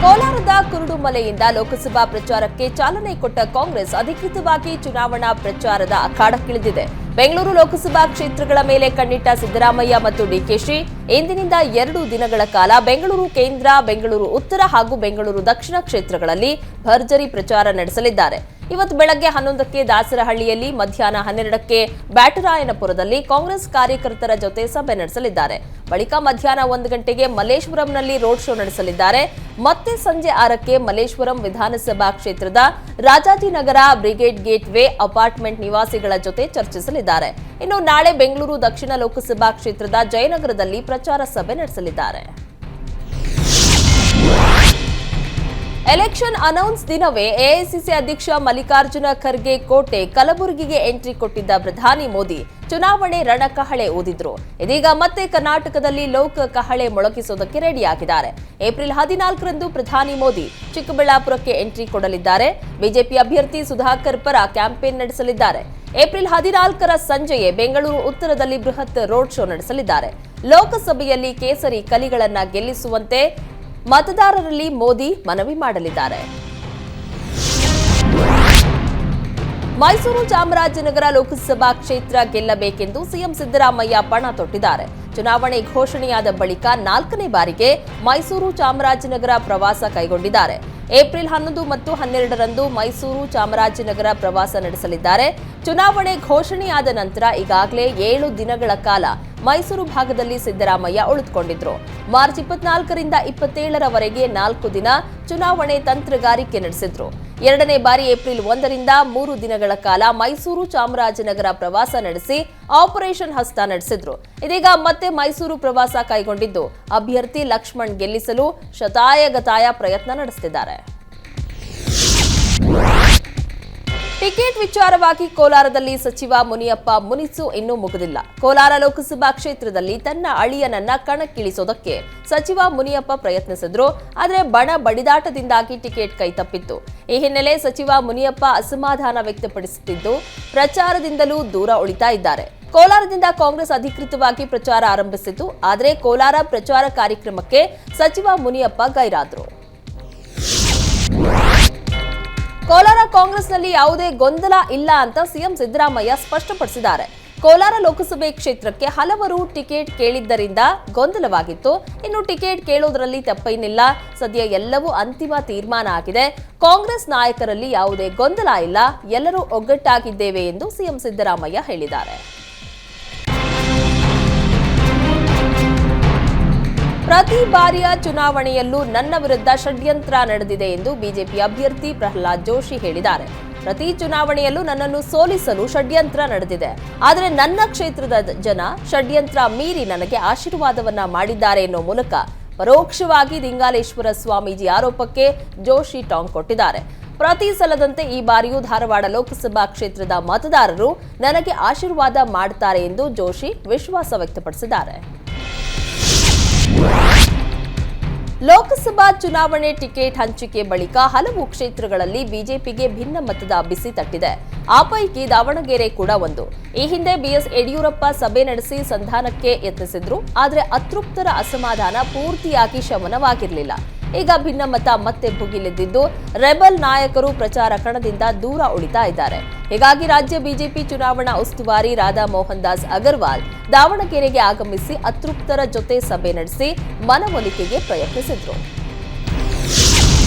ಕೋಲಾರದ ಕುರುಡುಮಲೆಯಿಂದ ಲೋಕಸಭಾ ಪ್ರಚಾರಕ್ಕೆ ಚಾಲನೆ ಕೊಟ್ಟ ಕಾಂಗ್ರೆಸ್ ಅಧಿಕೃತವಾಗಿ ಚುನಾವಣಾ ಪ್ರಚಾರದ ಅಖಾಡಕ್ಕಿಳಿದಿದೆ. ಬೆಂಗಳೂರು ಲೋಕಸಭಾ ಕ್ಷೇತ್ರಗಳ ಮೇಲೆ ಕಣ್ಣಿಟ್ಟ ಸಿದ್ದರಾಮಯ್ಯ ಮತ್ತು ಡಿಕೆಶಿ ಇಂದಿನಿಂದ 2 ದಿನಗಳ ಕಾಲ ಬೆಂಗಳೂರು ಕೇಂದ್ರ, ಬೆಂಗಳೂರು ಉತ್ತರ ಹಾಗೂ ಬೆಂಗಳೂರು ದಕ್ಷಿಣ ಕ್ಷೇತ್ರಗಳಲ್ಲಿ ಭರ್ಜರಿ ಪ್ರಚಾರ ನಡೆಸಲಿದ್ದಾರೆ. ಇವತ್ತು ಬೆಳಗ್ಗೆ 11ಕ್ಕೆ ದಾಸರಹಳ್ಳಿಯಲ್ಲಿ, ಮಧ್ಯಾಹ್ನ 12ಕ್ಕೆ ಬ್ಯಾಟರಾಯನಪುರದಲ್ಲಿ ಕಾಂಗ್ರೆಸ್ ಕಾರ್ಯಕರ್ತರ ಜೊತೆ ಸಭೆ ನಡೆಸಲಿದ್ದಾರೆ. ಬಳಿಕ ಮಧ್ಯಾಹ್ನ 1 ಗಂಟೆಗೆ ಮಲ್ಲೇಶ್ವರಂನಲ್ಲಿ ರೋಡ್ ಶೋ ನಡೆಸಲಿದ್ದಾರೆ. ಮತ್ತೆ ಸಂಜೆ 6ಕ್ಕೆ ಮಲ್ಲೇಶ್ವರಂ ವಿಧಾನಸಭಾ ಕ್ಷೇತ್ರದ Rajajinagar brigade gate way apartment ನಿವಾಸಿಗಳ ಜೊತೆ ಚರ್ಚಿಸಲಿದ್ದಾರೆ. ಇನ್ನು ನಾಳೆ ಬೆಂಗಳೂರು ದಕ್ಷಿಣ ಲೋಕಸಭಾ ಕ್ಷೇತ್ರದ ಜಯನಗರದಲ್ಲಿ ಪ್ರಚಾರ ಸಭೆ ನಡೆಸಲಿದ್ದಾರೆ. ಎಲೆಕ್ಷನ್ ಅನೌನ್ಸ್ ದಿನವೇ ಎಐಸಿಸಿ ಅಧ್ಯಕ್ಷ ಮಲ್ಲಿಕಾರ್ಜುನ ಖರ್ಗೆ ಕೋಟೆ ಕಲಬುರಗಿಗೆ ಎಂಟ್ರಿ ಕೊಟ್ಟಿದ್ದ ಪ್ರಧಾನಿ ಮೋದಿ ಚುನಾವಣೆ ರಣಕಹಳೆ ಊದಿದ್ರು. ಇದೀಗ ಮತ್ತೆ ಕರ್ನಾಟಕದಲ್ಲಿ ಲೋಕ ಕಹಳೆ ಮೊಳಗಿಸೋದಕ್ಕೆ ರೆಡಿಯಾಗಿದ್ದಾರೆ. ಏಪ್ರಿಲ್ 14ರಂದು ಪ್ರಧಾನಿ ಮೋದಿ ಚಿಕ್ಕಬಳ್ಳಾಪುರಕ್ಕೆ ಎಂಟ್ರಿ ಕೊಡಲಿದ್ದಾರೆ. ಬಿಜೆಪಿ ಅಭ್ಯರ್ಥಿ ಸುಧಾಕರ್ ಪರ ಕ್ಯಾಂಪೇನ್ ನಡೆಸಲಿದ್ದಾರೆ. ಏಪ್ರಿಲ್ 14ರ ಸಂಜೆಯೇ ಬೆಂಗಳೂರು ಉತ್ತರದಲ್ಲಿ ಬೃಹತ್ ರೋಡ್ ಶೋ ನಡೆಸಲಿದ್ದಾರೆ. ಲೋಕಸಭೆಯಲ್ಲಿ ಕೇಸರಿ ಕಲಿಗಳನ್ನ ಗೆಲ್ಲಿಸುವಂತೆ ಮತದಾರರಲ್ಲಿ ಮೋದಿ ಮನವಿ ಮಾಡಲಿದ್ದಾರೆ. ಮೈಸೂರು ಚಾಮರಾಜನಗರ ಲೋಕಸಭಾ ಕ್ಷೇತ್ರ ಗೆಲ್ಲಬೇಕೆಂದು ಸಿಎಂ ಸಿದ್ದರಾಮಯ್ಯ ಪಣ ತೊಟ್ಟಿದ್ದಾರೆ. ಚುನಾವಣೆ ಘೋಷಣೆಯಾದ ಬಳಿಕ 4ನೇ ಬಾರಿಗೆ ಮೈಸೂರು ಚಾಮರಾಜನಗರ ಪ್ರವಾಸ ಕೈಗೊಂಡಿದ್ದಾರೆ. ಏಪ್ರಿಲ್ 11 ಮತ್ತು 12ರಂದು ಮೈಸೂರು ಚಾಮರಾಜನಗರ ಪ್ರವಾಸ ನಡೆಸಲಿದ್ದಾರೆ. ಚುನಾವಣೆ ಘೋಷಣೆಯಾದ ನಂತರ ಈಗಾಗಲೇ 7 ದಿನಗಳ ಕಾಲ ಮೈಸೂರು ಭಾಗದಲ್ಲಿ ಸಿದ್ದರಾಮಯ್ಯ ಉಳಿದುಕೊಂಡಿದ್ರು. ಮಾರ್ಚ್ 24ರಿಂದ 27ರವರೆಗೆ 4 ದಿನ ಚುನಾವಣೆ ತಂತ್ರಗಾರಿಕೆ ನಡೆಸಿದ್ರು. 2ನೇ ಬಾರಿ ಏಪ್ರಿಲ್ 1ರಿಂದ 3 ದಿನಗಳ ಕಾಲ ಮೈಸೂರು ಚಾಮರಾಜನಗರ ಪ್ರವಾಸ ನಡೆಸಿ ಆಪರೇಷನ್ ಹಸ್ತ ನಡೆಸಿದ್ರು. ಇದೀಗ ಮತ್ತೆ ಮೈಸೂರು ಪ್ರವಾಸ ಕೈಗೊಂಡಿದ್ದು ಅಭ್ಯರ್ಥಿ ಲಕ್ಷ್ಮಣ್ ಗೆಲ್ಲಿಸಲು ಶತಾಯಗತಾಯ ಪ್ರಯತ್ನ ನಡೆಸುತ್ತಿದ್ದಾರೆ. ಟಿಕೆಟ್ ವಿಚಾರವಾಗಿ ಕೋಲಾರದಲ್ಲಿ ಸಚಿವ ಮುನಿಯಪ್ಪ ಮುನಿಸು ಇನ್ನೂ ಮುಗಿದಿಲ್ಲ. ಕೋಲಾರ ಲೋಕಸಭಾ ಕ್ಷೇತ್ರದಲ್ಲಿ ತನ್ನ ಅಳಿಯನನ್ನ ಕಣಕ್ಕಿಳಿಸೋದಕ್ಕೆ ಸಚಿವ ಮುನಿಯಪ್ಪ ಪ್ರಯತ್ನಿಸಿದ್ರು. ಆದರೆ ಬಣ ಬಡಿದಾಟದಿಂದಾಗಿ ಟಿಕೆಟ್ ಕೈತಪ್ಪಿತ್ತು. ಈ ಹಿನ್ನೆಲೆ ಸಚಿವ ಮುನಿಯಪ್ಪ ಅಸಮಾಧಾನ ವ್ಯಕ್ತಪಡಿಸುತ್ತಿದ್ದು ಪ್ರಚಾರದಿಂದಲೂ ದೂರ ಉಳಿತಾ ಇದ್ದಾರೆ. ಕೋಲಾರದಿಂದ ಕಾಂಗ್ರೆಸ್ ಅಧಿಕೃತವಾಗಿ ಪ್ರಚಾರ ಆರಂಭಿಸಿತ್ತು. ಆದರೆ ಕೋಲಾರ ಪ್ರಚಾರ ಕಾರ್ಯಕ್ರಮಕ್ಕೆ ಸಚಿವ ಮುನಿಯಪ್ಪ ಗೈರಾದ್ರು. ಕೋಲಾರ ಕಾಂಗ್ರೆಸ್ನಲ್ಲಿ ಯಾವುದೇ ಗೊಂದಲ ಇಲ್ಲ ಅಂತ ಸಿಎಂ ಸಿದ್ದರಾಮಯ್ಯ ಸ್ಪಷ್ಟಪಡಿಸಿದ್ದಾರೆ. ಕೋಲಾರ ಲೋಕಸಭೆ ಕ್ಷೇತ್ರಕ್ಕೆ ಹಲವರು ಟಿಕೆಟ್ ಕೇಳಿದ್ದರಿಂದ ಗೊಂದಲವಾಗಿತ್ತು. ಇನ್ನು ಟಿಕೆಟ್ ಕೇಳೋದ್ರಲ್ಲಿ ತಪ್ಪೇನಿಲ್ಲ. ಸದ್ಯ ಎಲ್ಲವೂ ಅಂತಿಮ ತೀರ್ಮಾನ ಆಗಿದೆ. ಕಾಂಗ್ರೆಸ್ ನಾಯಕರಲ್ಲಿ ಯಾವುದೇ ಗೊಂದಲ ಇಲ್ಲ. ಎಲ್ಲರೂ ಒಗ್ಗಟ್ಟಾಗಿದ್ದೇವೆ ಎಂದು ಸಿಎಂ ಸಿದ್ದರಾಮಯ್ಯ ಹೇಳಿದ್ದಾರೆ. ಪ್ರತಿ ಬಾರಿಯ ಚುನಾವಣೆಯಲ್ಲೂ ನನ್ನ ವಿರುದ್ಧ ಷಡ್ಯಂತ್ರ ನಡೆದಿದೆ ಎಂದು ಬಿಜೆಪಿ ಅಭ್ಯರ್ಥಿ ಪ್ರಹ್ಲಾದ್ ಜೋಶಿ ಹೇಳಿದ್ದಾರೆ. ಪ್ರತಿ ಚುನಾವಣೆಯಲ್ಲೂ ನನ್ನನ್ನು ಸೋಲಿಸಲು ಷಡ್ಯಂತ್ರ ನಡೆದಿದೆ. ಆದರೆ ನನ್ನ ಕ್ಷೇತ್ರದ ಜನ ಷಡ್ಯಂತ್ರ ಮೀರಿ ನನಗೆ ಆಶೀರ್ವಾದವನ್ನ ಮಾಡಿದ್ದಾರೆ ಎನ್ನುವ ಮೂಲಕ ಪರೋಕ್ಷವಾಗಿ ಲಿಂಗಾಲೇಶ್ವರ ಸ್ವಾಮೀಜಿ ಆರೋಪಕ್ಕೆ ಜೋಶಿ ಟಾಂಗ್ ಕೊಟ್ಟಿದ್ದಾರೆ. ಪ್ರತಿ ಸಲದಂತೆ ಈ ಬಾರಿಯೂ ಧಾರವಾಡ ಲೋಕಸಭಾ ಕ್ಷೇತ್ರದ ಮತದಾರರು ನನಗೆ ಆಶೀರ್ವಾದ ಮಾಡುತ್ತಾರೆ ಎಂದು ಜೋಶಿ ವಿಶ್ವಾಸ ವ್ಯಕ್ತಪಡಿಸಿದ್ದಾರೆ. ಲೋಕಸಭಾ ಚುನಾವಣೆ ಟಿಕೆಟ್ ಹಂಚಿಕೆ ಬಳಿಕ ಹಲವು ಕ್ಷೇತ್ರಗಳಲ್ಲಿ ಬಿಜೆಪಿಗೆ ಭಿನ್ನ ಮತದ ಬಿಸಿ ತಟ್ಟಿದೆ. ಆ ಪೈಕಿ ದಾವಣಗೆರೆ ಕೂಡ ಒಂದು. ಈ ಹಿಂದೆ ಬಿಎಸ್ ಯಡಿಯೂರಪ್ಪ ಸಭೆ ನಡೆಸಿ ಸಂಧಾನಕ್ಕೆ ಯತ್ನಿಸಿದ್ರು. ಆದರೆ ಅತೃಪ್ತರ ಅಸಮಾಧಾನ ಪೂರ್ತಿಯಾಗಿ ಶಮನವಾಗಿರಲಿಲ್ಲ. ಈಗ ಭಿನ್ನಮತ ಮತ್ತೆ ಭುಗಿಲೆದ್ದಿದ್ದು ರೆಬಲ್ ನಾಯಕರು ಪ್ರಚಾರ ಕಣದಿಂದ ದೂರ ಉಳಿತಾ ಇದ್ದಾರೆ. ಹೀಗಾಗಿ ರಾಜ್ಯ ಬಿಜೆಪಿ ಚುನಾವಣಾ ಉಸ್ತುವಾರಿ ರಾಧಾ ಮೋಹನ್ ದಾಸ್ ಅಗರ್ವಾಲ್ ದಾವಣಗೆರೆಗೆ ಆಗಮಿಸಿ ಅತೃಪ್ತರ ಜೊತೆ ಸಭೆ ನಡೆಸಿ ಮನವೊಲಿಕೆಗೆ ಪ್ರಯತ್ನಿಸಿದ್ರು.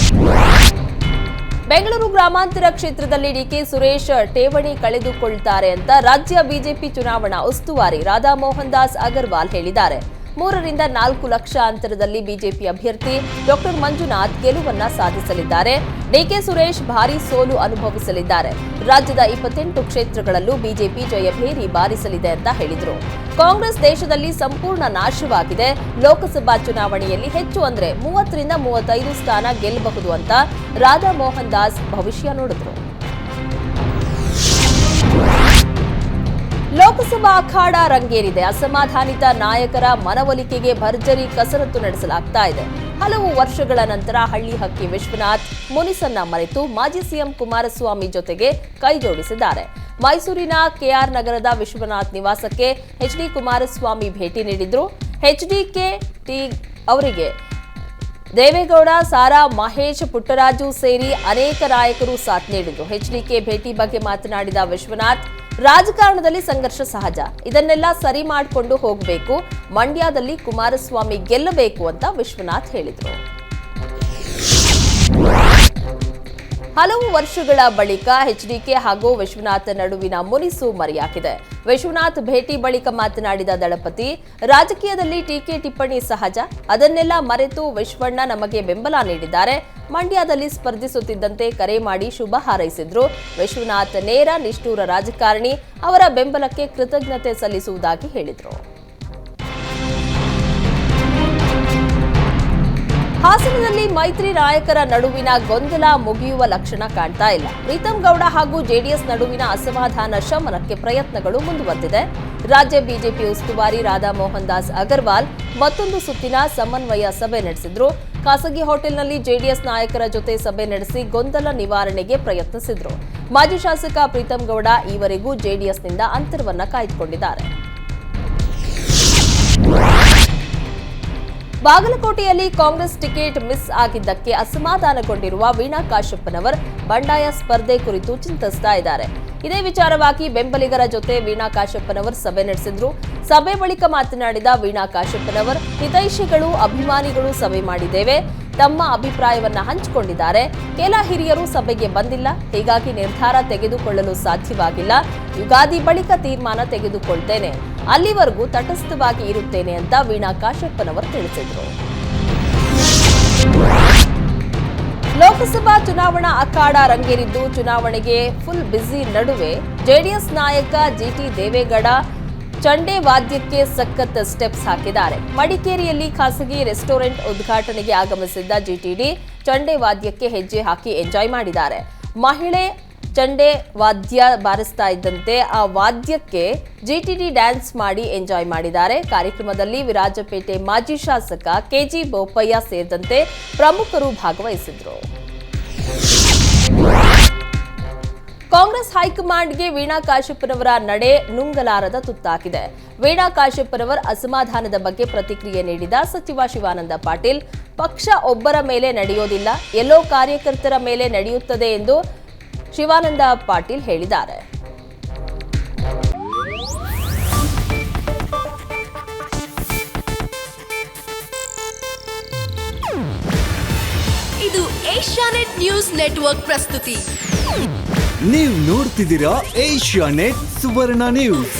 ಬೆಂಗಳೂರು ಗ್ರಾಮಾಂತರ ಕ್ಷೇತ್ರದಲ್ಲಿ ಡಿಕೆ ಸುರೇಶ್ ಠೇವಣಿ ಕಳೆದುಕೊಳ್ತಾರೆ ಅಂತ ರಾಜ್ಯ ಬಿಜೆಪಿ ಚುನಾವಣಾ ಉಸ್ತುವಾರಿ ರಾಧಾ ಮೋಹನ್ ದಾಸ್ ಅಗರ್ವಾಲ್ ಹೇಳಿದ್ದಾರೆ. 3ರಿಂದ 4 ಲಕ್ಷ ಅಂತರದಲ್ಲಿ ಬಿಜೆಪಿ ಅಭ್ಯರ್ಥಿ ಡಾಕ್ಟರ್ ಮಂಜುನಾಥ್ ಗೆಲುವನ್ನ ಸಾಧಿಸಲಿದ್ದಾರೆ. ಡಿಕೆ ಸುರೇಶ್ ಭಾರೀ ಸೋಲು ಅನುಭವಿಸಲಿದ್ದಾರೆ. ರಾಜ್ಯದ 28 ಕ್ಷೇತ್ರಗಳಲ್ಲೂ ಬಿಜೆಪಿ ಜಯಭೇರಿ ಬಾರಿಸಲಿದೆ ಅಂತ ಹೇಳಿದರು. ಕಾಂಗ್ರೆಸ್ ದೇಶದಲ್ಲಿ ಸಂಪೂರ್ಣ ನಾಶವಾಗಿದೆ. ಲೋಕಸಭಾ ಚುನಾವಣೆಯಲ್ಲಿ ಹೆಚ್ಚು ಅಂದ್ರೆ 30ರಿಂದ 35 ಸ್ಥಾನ ಗೆಲ್ಲಬಹುದು ಅಂತ ರಾಧಾ ಮೋಹನ್ ದಾಸ್ ಭವಿಷ್ಯ ನೋಡಿದ್ರು. ಲೋಕಸಭಾ ಅಖಾಡ ರಂಗೇರಿದೆ. ಅಸಮಾಧಾನಿತ ನಾಯಕರ ಮನವೊಲಿಕೆಗೆ ಭರ್ಜರಿ ಕಸರತ್ತು ನಡೆಸಲಾಗ್ತಾ ಇದೆ. ಹಲವು ವರ್ಷಗಳ ನಂತರ ಹಳ್ಳಿ ಹಕ್ಕಿ ವಿಶ್ವನಾಥ್ ಮುನಿಸನ್ನ ಮರೆತು ಮಾಜಿ ಸಿಎಂ ಕುಮಾರಸ್ವಾಮಿ ಜೊತೆಗೆ ಕೈ ಜೋಡಿಸಿದ್ದಾರೆ. ಮೈಸೂರಿನ ಕೆಆರ್ ನಗರದ ವಿಶ್ವನಾಥ್ ನಿವಾಸಕ್ಕೆ ಎಚ್ಡಿ ಕುಮಾರಸ್ವಾಮಿ ಭೇಟಿ ನೀಡಿದ್ರು. ಎಚ್ಡಿಕೆ ಅವರಿಗೆ ದೇವೇಗೌಡ, ಸಾರಾ, ಮಹೇಶ್, ಪುಟ್ಟರಾಜು ಸೇರಿ ಅನೇಕ ನಾಯಕರು ಸಾಥ್ ನೀಡಿದ್ರು. ಎಚ್ಡಿಕೆ ಭೇಟಿ ಬಗ್ಗೆ ಮಾತನಾಡಿದ ವಿಶ್ವನಾಥ್, ರಾಜಕಾರಣದಲ್ಲಿ ಸಂಘರ್ಷ ಸಹಜ, ಇದನ್ನೆಲ್ಲ ಸರಿ ಮಾಡಿಕೊಂಡು ಹೋಗಬೇಕು. ಮಂಡ್ಯದಲ್ಲಿ ಕುಮಾರಸ್ವಾಮಿ ಗೆಲ್ಲಬೇಕು ಅಂತ ವಿಶ್ವನಾಥ್ ಹೇಳಿದರು. ಹಲವು ವರ್ಷಗಳ ಬಳಿಕ ಎಚ್ಡಿಕೆ ಹಾಗೂ ವಿಶ್ವನಾಥ್ ನಡುವಿನ ಮುನಿಸು ಮರೆಯಾಗಿದೆ. ವಿಶ್ವನಾಥ್ ಭೇಟಿ ಬಳಿಕ ಮಾತನಾಡಿದ ದಳಪತಿ, ರಾಜಕೀಯದಲ್ಲಿ ಟೀಕೆ ಟಿಪ್ಪಣಿ ಸಹಜ, ಅದನ್ನೆಲ್ಲ ಮರೆತು ವಿಶ್ವಣ್ಣ ನಮಗೆ ಬೆಂಬಲ ನೀಡಿದ್ದಾರೆ. ಮಂಡ್ಯದಲ್ಲಿ ಸ್ಪರ್ಧಿಸುತ್ತಿದ್ದಂತೆ ಕರೆ ಮಾಡಿ ಶುಭ ಹಾರೈಸಿದ್ರು. ವಿಶ್ವನಾಥ್ ನೇರ, ನಿಷ್ಠೂರ ರಾಜಕಾರಣಿ, ಅವರ ಬೆಂಬಲಕ್ಕೆ ಕೃತಜ್ಞತೆ ಸಲ್ಲಿಸುವುದಾಗಿ ಹೇಳಿದರು. ಹಾಸನದಲ್ಲಿ ಮೈತ್ರಿ ನಾಯಕರ ನಡುವಿನ ಗೊಂದಲ ಮುಗಿಯುವ ಲಕ್ಷಣ ಕಾಣ್ತಾ ಇಲ್ಲ. ಪ್ರೀತಂ ಗೌಡ ಹಾಗೂ ಜೆಡಿಎಸ್ ನಡುವಿನ ಅಸಮಾಧಾನ ಶಮನಕ್ಕೆ ಪ್ರಯತ್ನಗಳು ಮುಂದುವರೆದಿದೆ. ರಾಜ್ಯ ಬಿಜೆಪಿ ಉಸ್ತುವಾರಿ ರಾಧಾ ಮೋಹನ್ ದಾಸ್ ಅಗರ್ವಾಲ್ ಮತ್ತೊಂದು ಸುತ್ತಿನ ಸಮನ್ವಯ ಸಭೆ ನಡೆಸಿದ್ರು. ಖಾಸಗಿ ಹೋಟೆಲ್ನಲ್ಲಿ ಜೆಡಿಎಸ್ ನಾಯಕರ ಜೊತೆ ಸಭೆ ನಡೆಸಿ ಗೊಂದಲ ನಿವಾರಣೆಗೆ ಪ್ರಯತ್ನಿಸಿದ್ರು. ಮಾಜಿ ಶಾಸಕ ಪ್ರೀತಂ ಗೌಡ ಈವರೆಗೂ ಜೆಡಿಎಸ್ನಿಂದ ಅಂತರವನ್ನ ಕಾಯ್ದುಕೊಂಡಿದ್ದಾರೆ. ಬಾಗಲಕೋಟೆಯಲ್ಲಿ ಕಾಂಗ್ರೆಸ್ ಟಿಕೆಟ್ ಮಿಸ್ ಆಗಿದ್ದಕ್ಕೆ ಅಸಮಾಧಾನಗೊಂಡಿರುವ ವೀಣಾ ಕಾಶಪ್ಪನವರ್ ಬಂಡಾಯ ಸ್ಪರ್ಧೆ ಕುರಿತು ಚಿಂತಿಸ್ತಾ ಇದ್ದಾರೆ. ಇದೇ ವಿಚಾರವಾಗಿ ಬೆಂಬಲಿಗರ ಜೊತೆ ವೀಣಾ ಕಾಶಪ್ಪನವರ್ ಸಭೆ ನಡೆಸಿದ್ರು. ಸಭೆ ಬಳಿಕ ಮಾತನಾಡಿದ ವೀಣಾ ಕಾಶಪ್ಪನವರ್, ಹಿತೈಷಿಗಳು, ಅಭಿಮಾನಿಗಳು ಸಭೆ ಮಾಡಿದ್ದೇವೆ, ತಮ್ಮ ಅಭಿಪ್ರಾಯವನ್ನ ಹಂಚಿಕೊಂಡಿದ್ದಾರೆ. ಕೆಲ ಹಿರಿಯರು ಸಭೆಗೆ ಬಂದಿಲ್ಲ, ಹೀಗಾಗಿ ನಿರ್ಧಾರ ತೆಗೆದುಕೊಳ್ಳಲು ಸಾಧ್ಯವಾಗಿಲ್ಲ. ಯುಗಾದಿ ಬಳಿಕ ತೀರ್ಮಾನ ತೆಗೆದುಕೊಳ್ತೇನೆ, ಅಲ್ಲಿವರೆಗೂ ತಟಸ್ಥವಾಗಿ ಇರುತ್ತೇನೆ ಅಂತ ವೀಣಾ ಕಾಶಪ್ಪನವರು ತಿಳಿಸಿದರು. ಲೋಕಸಭಾ ಚುನಾವಣಾ ಅಖಾಡ ರಂಗೇರಿದ್ದು, ಚುನಾವಣೆಗೆ ಫುಲ್ ಬ್ಯುಸಿ ನಡುವೆ ಜೆಡಿಎಸ್ ನಾಯಕ ಜಿಟಿ ದೇವೇಗೌಡ ಚಂಡೆ ವಾದ್ಯಕ್ಕೆ ಸಖತ್ ಸ್ಟೆಪ್ಸ್ ಹಾಕಿದ್ದಾರೆ. ಮಡಿಕೇರಿಯಲ್ಲಿ ಖಾಸಗಿ ರೆಸ್ಟೋರೆಂಟ್ ಉದ್ಘಾಟನೆಗೆ ಆಗಮಿಸಿದ್ದ ಜಿಟಿಡಿ ಚಂಡೆ ವಾದ್ಯಕ್ಕೆ ಹೆಜ್ಜೆ ಹಾಕಿ ಎಂಜಾಯ್ ಮಾಡಿದ್ದಾರೆ. ಮಹಿಳೆ ಚಂಡೆ ವಾದ್ಯ ಬಾರಿಸ್ತಾ ಇದ್ದಂತೆ ಆ ವಾದ್ಯಕ್ಕೆ ಜಿಟಿಡಿ ಡ್ಯಾನ್ಸ್ ಮಾಡಿ ಎಂಜಾಯ್ ಮಾಡಿದ್ದಾರೆ. ಕಾರ್ಯಕ್ರಮದಲ್ಲಿ ವಿರಾಜಪೇಟೆ ಮಾಜಿ ಶಾಸಕ ಕೆಜಿ ಬೋಪಯ್ಯ ಸೇರಿದಂತೆ ಪ್ರಮುಖರು ಭಾಗವಹಿಸಿದ್ರು. ಕಾಂಗ್ರೆಸ್ ಹೈಕಮಾಂಡ್ಗೆ ವೀಣಾ ಕಾಶಪ್ಪನವರ ನಡೆ ನುಂಗಲಾರದ ತುತ್ತಾಗಿದೆ. ವೀಣಾ ಕಾಶಪ್ಪನವರ್ ಅಸಮಾಧಾನದ ಬಗ್ಗೆ ಪ್ರತಿಕ್ರಿಯೆ ನೀಡಿದ ಸಚಿವ ಶಿವಾನಂದ ಪಾಟೀಲ್, ಪಕ್ಷ ಒಬ್ಬರ ಮೇಲೆ ನಡೆಯೋದಿಲ್ಲ, ಎಲ್ಲೋ ಕಾರ್ಯಕರ್ತರ ಮೇಲೆ ನಡೆಯುತ್ತದೆ ಎಂದು ಶಿವಾನಂದ ಪಾಟೀಲ್ ಹೇಳಿದ್ದಾರೆ. ಇದು ಏಷ್ಯಾನೆಟ್ ನ್ಯೂಸ್ ನೆಟ್ವರ್ಕ್ ಪ್ರಸ್ತುತಿ. ನೀವು ನೋಡ್ತಿದ್ದೀರಾ ಏಷ್ಯಾನೆಟ್ ಸುವರ್ಣ ನ್ಯೂಸ್.